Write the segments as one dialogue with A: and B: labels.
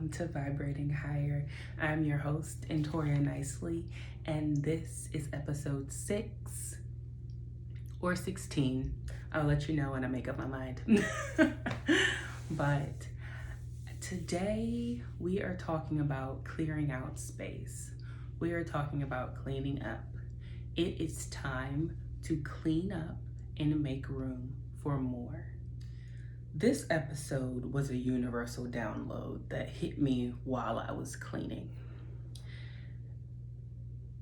A: welcome to Vibrating Higher. I'm your host, Antoria Nicely, and this is episode 6 or 16. I'll let you know when I make up my mind. But today we are talking about clearing out space. We are talking about cleaning up. It is time to clean up and make room for more. This episode was a universal download that hit me while I was cleaning.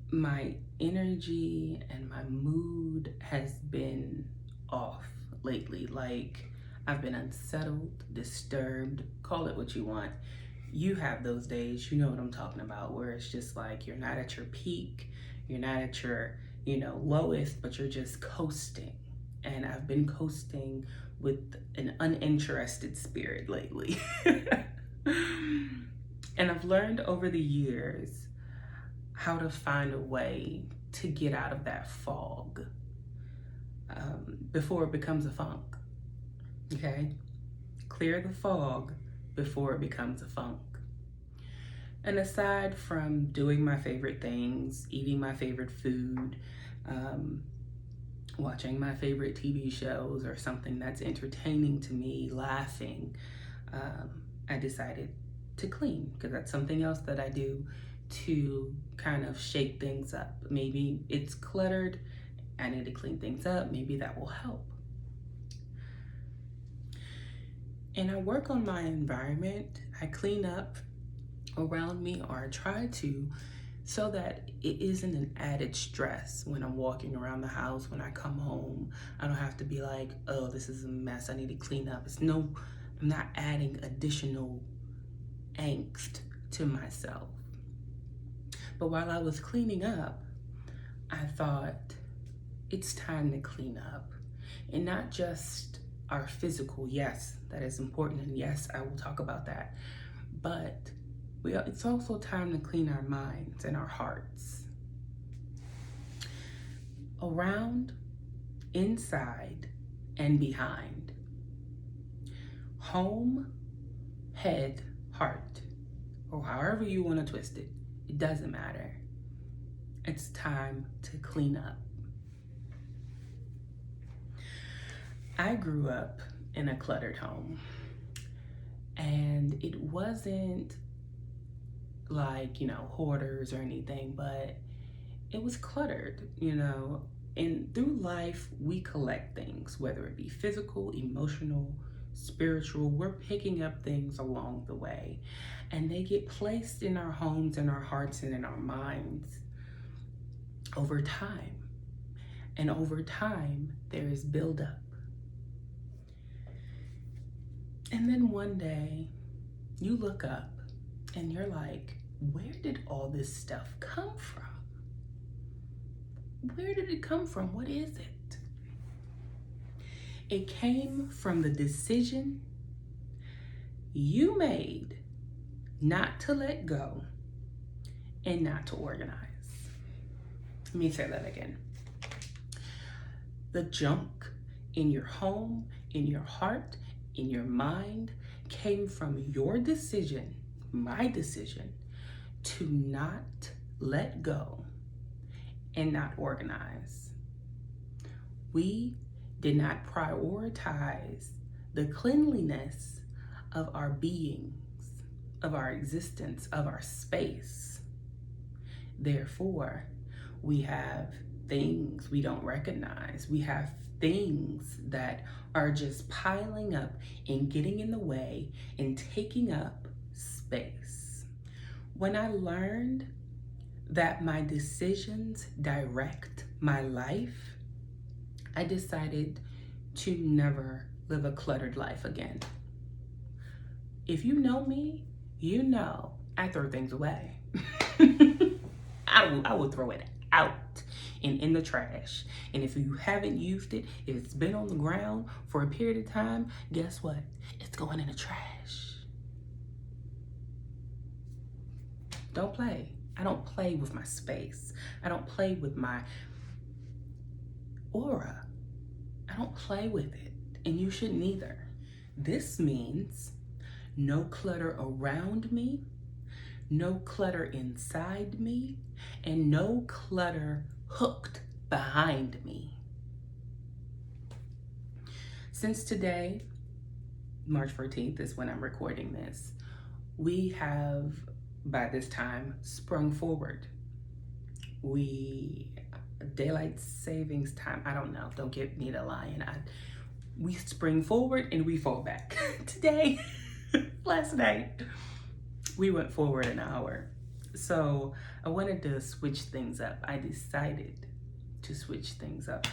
A: My energy and my mood has been off lately. Like, I've been unsettled, disturbed, call it what you want. You have those days, you know what I'm talking about, where it's just like you're not at your peak, you're not at your, lowest, but you're just coasting. And I've been coasting with an uninterested spirit lately. And I've learned over the years how to find a way to get out of that fog before it becomes a funk. Okay? Clear the fog before it becomes a funk. And aside from doing my favorite things, eating my favorite food, watching my favorite TV shows or something that's entertaining to me, laughing, I decided to clean, because that's something else that I do to kind of shake things up. Maybe it's cluttered, I need to clean things up, maybe that will help. And I work on my environment. I clean up around me, or I try to, so that it isn't an added stress when I'm walking around the house. When I come home, I don't have to be like, oh, this is a mess, I need to clean up. I'm not adding additional angst to myself. But while I was cleaning up, I thought it's time to clean up. And not just our physical, yes, that is important, and yes, I will talk about that. But it's also time to clean our minds and our hearts. Around, inside, and behind. Home, head, heart, or however you want to twist it. It doesn't matter. It's time to clean up. I grew up in a cluttered home, and it wasn't like, hoarders or anything, but it was cluttered, and through life, we collect things, whether it be physical, emotional, spiritual. We're picking up things along the way, and they get placed in our homes, in our hearts, and in our minds over time. And over time, there is buildup. And then one day, you look up and you're like, where did all this stuff come from? Where did it come from? What is it? It came from the decision you made not to let go and not to organize. Let me say that again. The junk in your home, in your heart, in your mind came from your decision, my decision, to not let go and not organize. We did not prioritize the cleanliness of our beings, of our existence, of our space. Therefore, we have things we don't recognize. We have things that are just piling up and getting in the way and taking up space. When I learned that my decisions direct my life, I decided to never live a cluttered life again. If you know me, you know I throw things away. I will throw it out and in the trash. And if you haven't used it, if it's been on the ground for a period of time, guess what? It's going in the trash. Don't play. I don't play with my space. I don't play with my aura. I don't play with it, and you shouldn't either. This means no clutter around me, no clutter inside me, and no clutter hooked behind me. Since today, March 14th is when I'm recording this, we have, by this time, sprung forward. Daylight savings time, I don't know, don't get me to lying. We spring forward and we fall back. Today, last night, we went forward an hour. So I wanted to switch things up. I decided to switch things up.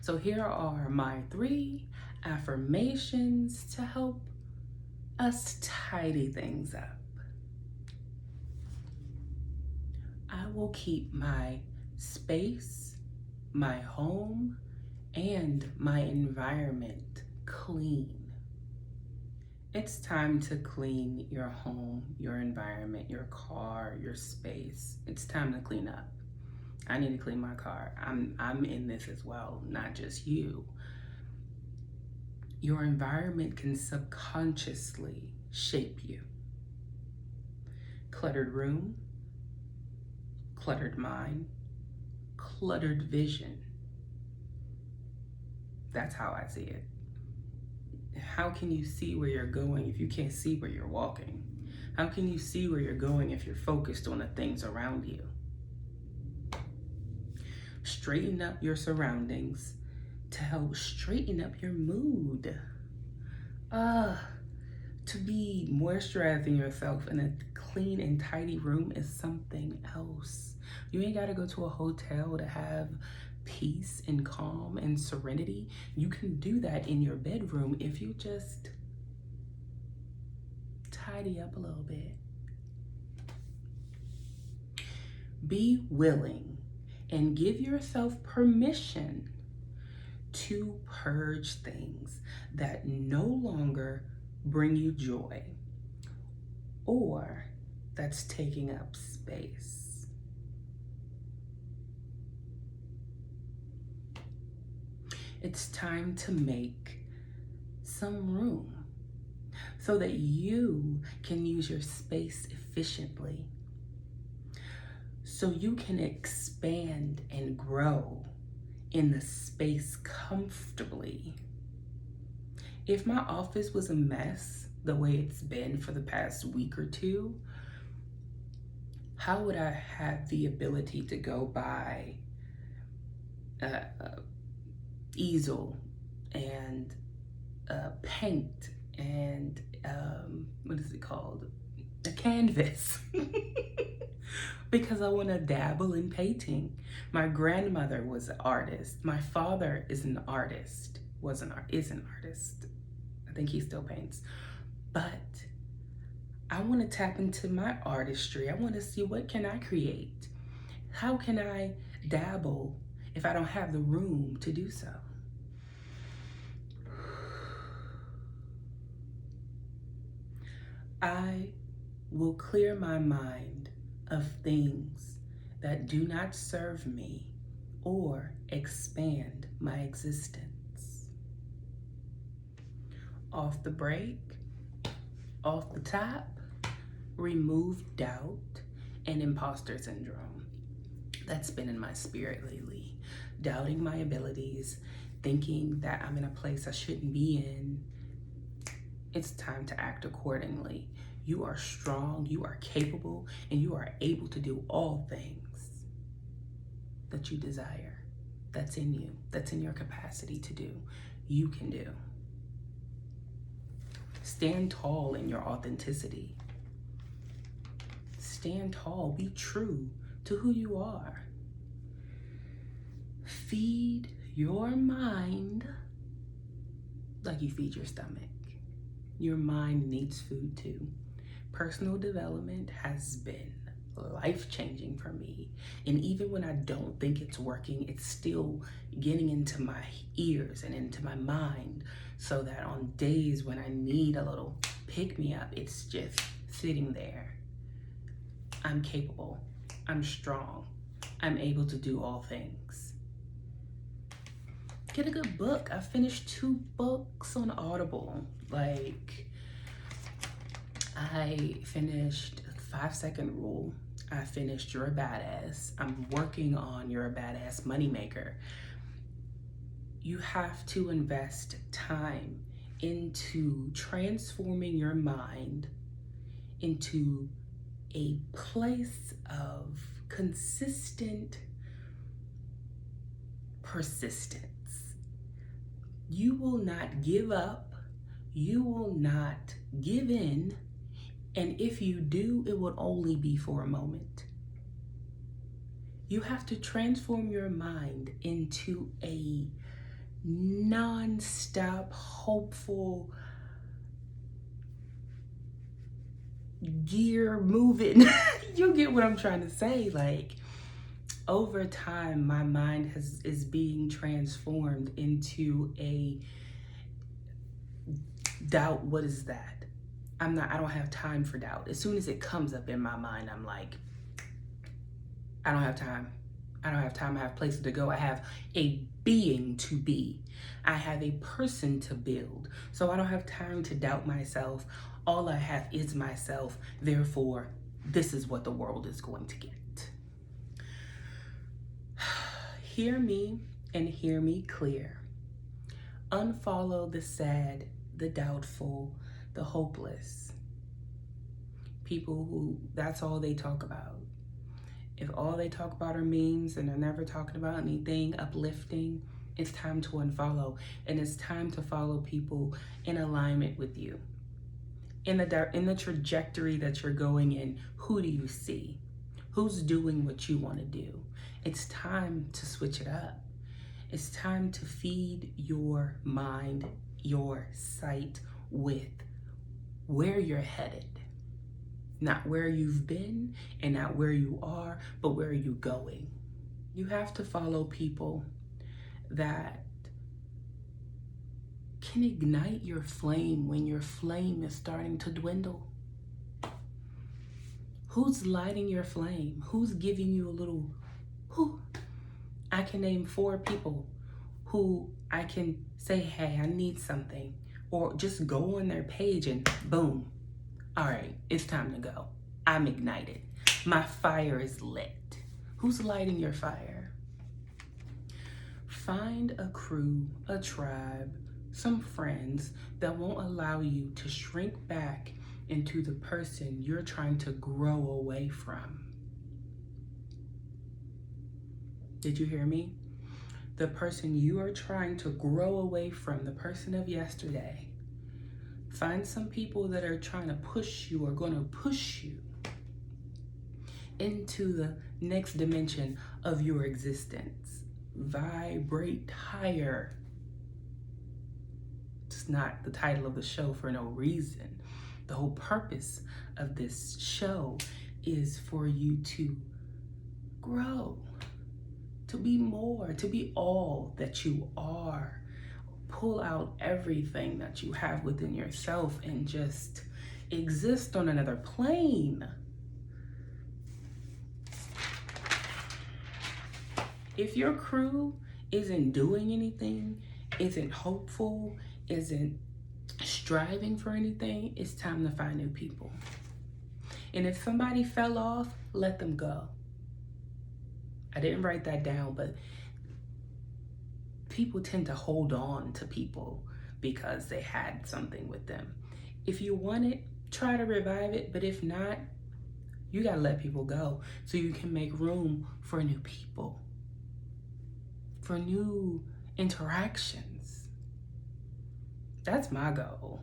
A: So here are my 3 affirmations to help us tidy things up. I will keep my space, my home, and my environment clean. It's time to clean your home, your environment, your car, your space. It's time to clean up. I need to clean my car. I'm in this as well, not just you. Your environment can subconsciously shape you. Cluttered room, cluttered mind, cluttered vision. That's how I see it. How can you see where you're going if you can't see where you're walking? How can you see where you're going if you're focused on the things around you? Straighten up your surroundings to help straighten up your mood. To be moisturizing yourself in a clean and tidy room is something else. You ain't gotta go to a hotel to have peace and calm and serenity. You can do that in your bedroom if you just tidy up a little bit. Be willing and give yourself permission to purge things that no longer bring you joy or that's taking up space. It's time to make some room so that you can use your space efficiently, so you can expand and grow in the space comfortably. If my office was a mess the way it's been for the past week or 2, how would I have the ability to go buy easel and paint and what is it called? A canvas. Because I want to dabble in painting. My grandmother was an artist. My father is an artist. Is an artist. I think he still paints. But I want to tap into my artistry. I want to see, what can I create? How can I dabble if I don't have the room to do so? I will clear my mind of things that do not serve me or expand my existence. Off the break, off the top, remove doubt and imposter syndrome. That's been in my spirit lately. Doubting my abilities, thinking that I'm in a place I shouldn't be in. It's time to act accordingly. You are strong, you are capable, and you are able to do all things that you desire. That's in you. That's in your capacity to do. You can do. Stand tall in your authenticity. Stand tall. Be true to who you are. Feed your mind like you feed your stomach. Your mind needs food too. Personal development has been life-changing for me. And even when I don't think it's working, it's still getting into my ears and into my mind, so that on days when I need a little pick-me-up, it's just sitting there. I'm capable. I'm strong. I'm able to do all things. Get a good book. I finished 2 books on Audible. Like, I finished 5-second rule. I finished You're a Badass. I'm working on You're a Badass Moneymaker. You have to invest time into transforming your mind into a place of consistent persistence. You will not give up. You will not give in. And if you do, it will only be for a moment. You have to transform your mind into a non-stop, hopeful, gear moving. You get what I'm trying to say. Like, over time, my mind is being transformed into a doubt. What is that? I don't have time for doubt. As soon as it comes up in my mind, I'm like, I don't have time. I don't have time. I have places to go. I have a being to be. I have a person to build. So I don't have time to doubt myself. All I have is myself. Therefore, this is what the world is going to get. Hear me and hear me clear. Unfollow the sad, the doubtful, the hopeless. People who, that's all they talk about. If all they talk about are memes and they're never talking about anything uplifting, it's time to unfollow. And it's time to follow people in alignment with you. In the trajectory that you're going in, who do you see? Who's doing what you want to do? It's time to switch it up. It's time to feed your mind, your sight with where you're headed. Not where you've been and not where you are, but where you're going. You have to follow people that can ignite your flame when your flame is starting to dwindle. Who's lighting your flame? Who's giving you a little, who? I can name 4 people who I can say, hey, I need something. Or just go on their page and boom. All right, it's time to go. I'm ignited. My fire is lit. Who's lighting your fire? Find a crew, a tribe, some friends that won't allow you to shrink back into the person you're trying to grow away from. Did you hear me? The person you are trying to grow away from, the person of yesterday. Find some people that are trying to push you or going to push you into the next dimension of your existence. Vibrate higher. It's not the title of the show for no reason. The whole purpose of this show is for you to grow, to be more, to be all that you are. Pull out everything that you have within yourself and just exist on another plane. If your crew isn't doing anything, isn't hopeful, isn't striving for anything, it's time to find new people. And if somebody fell off, let them go. I didn't write that down, but people tend to hold on to people because they had something with them. If you want it, try to revive it, but if not, you gotta let people go so you can make room for new people, for new interactions. That's my goal.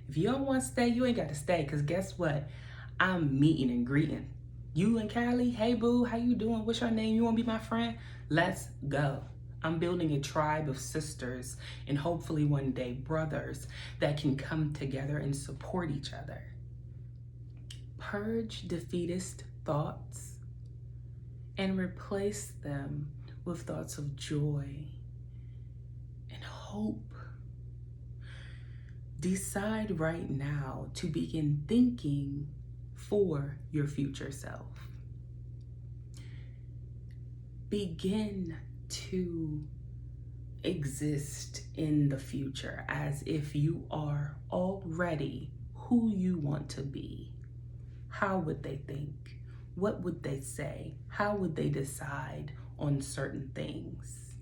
A: If you don't want to stay, you ain't got to stay, because guess what? I'm meeting and greeting. You and Callie, hey boo, how you doing? What's your name? You want to be my friend? Let's go. I'm building a tribe of sisters and hopefully one day brothers that can come together and support each other. Purge defeatist thoughts and replace them with thoughts of joy and hope. Decide right now to begin thinking for your future self. Begin to exist in the future as if you are already who you want to be, how would they think? What would they say? How would they decide on certain things?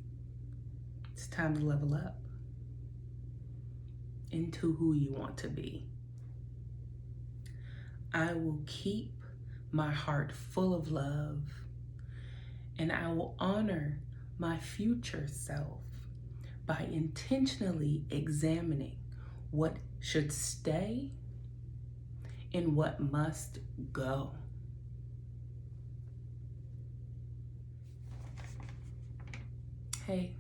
A: It's time to level up into who you want to be. I will keep my heart full of love, and I will honor my future self by intentionally examining what should stay and what must go. Hey,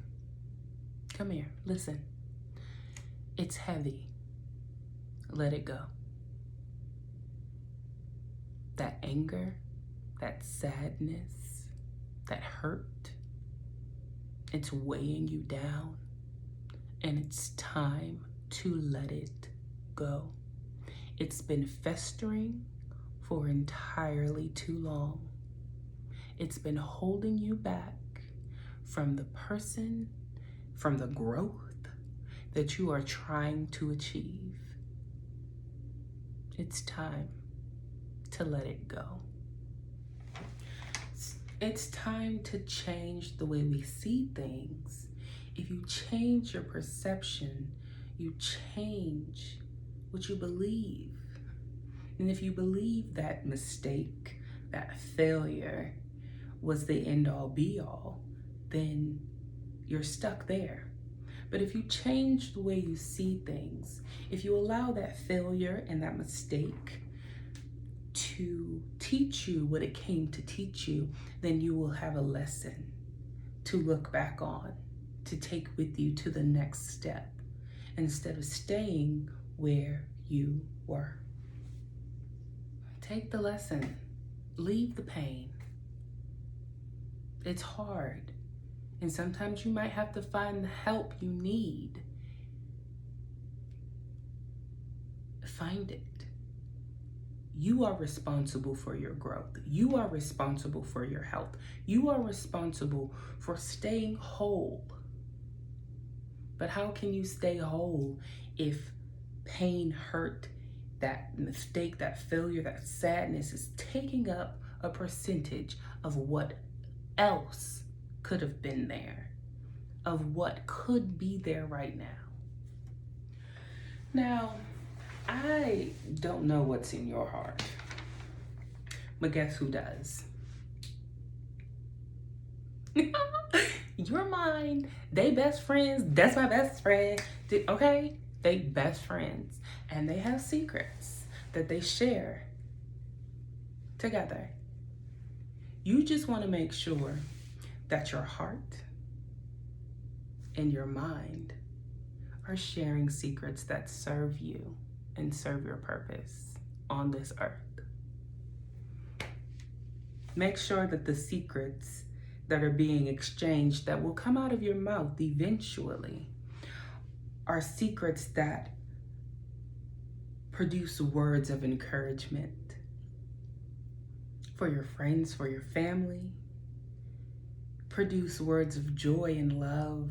A: come here, listen. It's heavy. Let it go. That anger, that sadness, that hurt, it's weighing you down, and it's time to let it go. It's been festering for entirely too long. It's been holding you back from the person, from the growth that you are trying to achieve. It's time to let it go. It's time to change the way we see things. If you change your perception, you change what you believe. And if you believe that mistake, that failure was the end all be all, then you're stuck there. But if you change the way you see things, if you allow that failure and that mistake to teach you what it came to teach you, then you will have a lesson to look back on, to take with you to the next step, instead of staying where you were. Take the lesson, leave the pain. It's hard, and sometimes you might have to find the help you need. Find it. You are responsible for your growth. You are responsible for your health. You are responsible for staying whole. But how can you stay whole if pain, hurt, that mistake, that failure, that sadness is taking up a percentage of what else could have been there, of what could be there right now? Now, I don't know what's in your heart, but guess who does? Your mind. They best friends. That's my best friend. Okay? They best friends. And they have secrets that they share together. You just want to make sure that your heart and your mind are sharing secrets that serve you and serve your purpose on this earth. Make sure that the secrets that are being exchanged, that will come out of your mouth eventually, are secrets that produce words of encouragement for your friends, for your family, produce words of joy and love,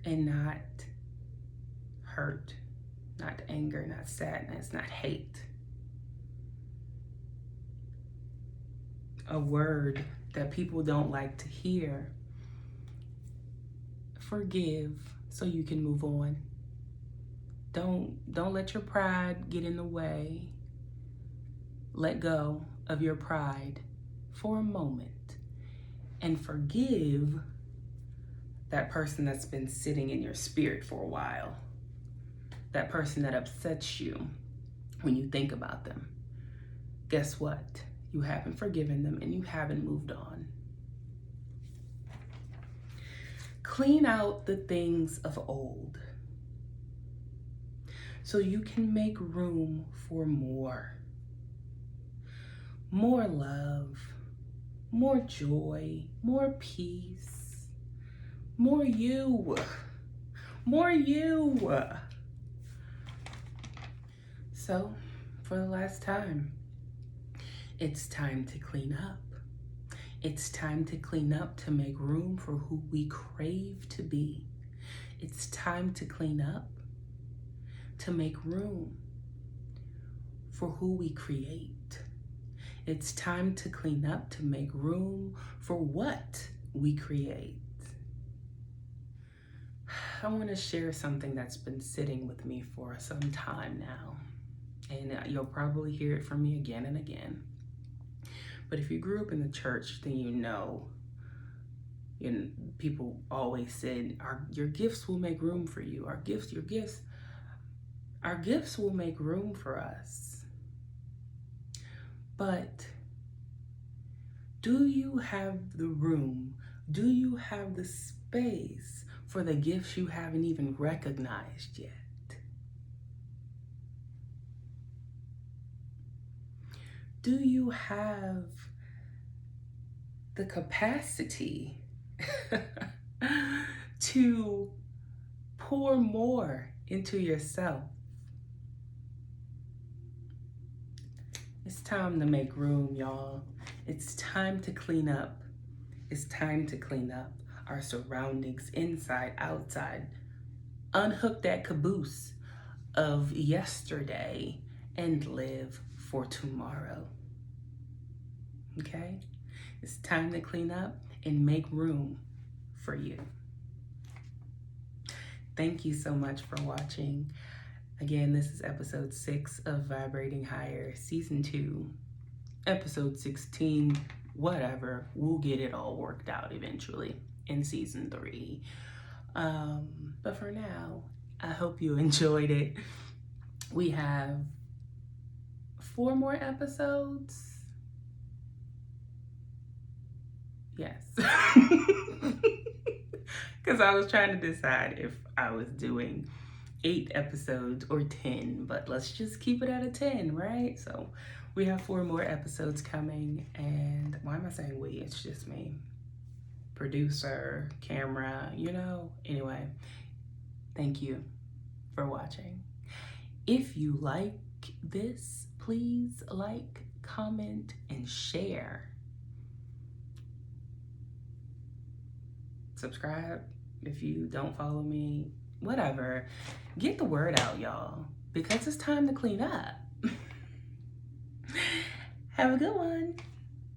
A: and not hurt, not anger, not sadness, not hate. A word that people don't like to hear. Forgive so you can move on. Don't let your pride get in the way. Let go of your pride for a moment and forgive that person that's been sitting in your spirit for a while. That person that upsets you when you think about them. Guess what? You haven't forgiven them and you haven't moved on. Clean out the things of old so you can make room for more. More love, more joy, more peace, more you, more you. So, for the last time, it's time to clean up. It's time to clean up to make room for who we crave to be. It's time to clean up to make room for who we create. It's time to clean up to make room for what we create. I want to share something that's been sitting with me for some time now, and you'll probably hear it from me again and again. But if you grew up in the church, then you know, people always said, your gifts will make room for you. Our gifts will make room for us. But do you have the room? Do you have the space for the gifts you haven't even recognized yet? Do you have the capacity to pour more into yourself? It's time to make room, y'all. It's time to clean up. It's time to clean up our surroundings, inside, outside. Unhook that caboose of yesterday and live for tomorrow. Okay? It's time to clean up and make room for you. Thank you so much for watching. Again, this is episode 6 of Vibrating Higher, season 2, episode 16, whatever. We'll get it all worked out eventually in season 3. But for now, I hope you enjoyed it. We have 4 more episodes. Yes. Because I was trying to decide if I was doing 8 episodes or 10, but let's just keep it at a 10, right? So we have 4 more episodes coming, and why am I saying we? It's just me. Producer, camera, Anyway, thank you for watching. If you like this, please like, comment, and share. Subscribe if you don't follow me, whatever. Get the word out, y'all, because it's time to clean up. Have a good one.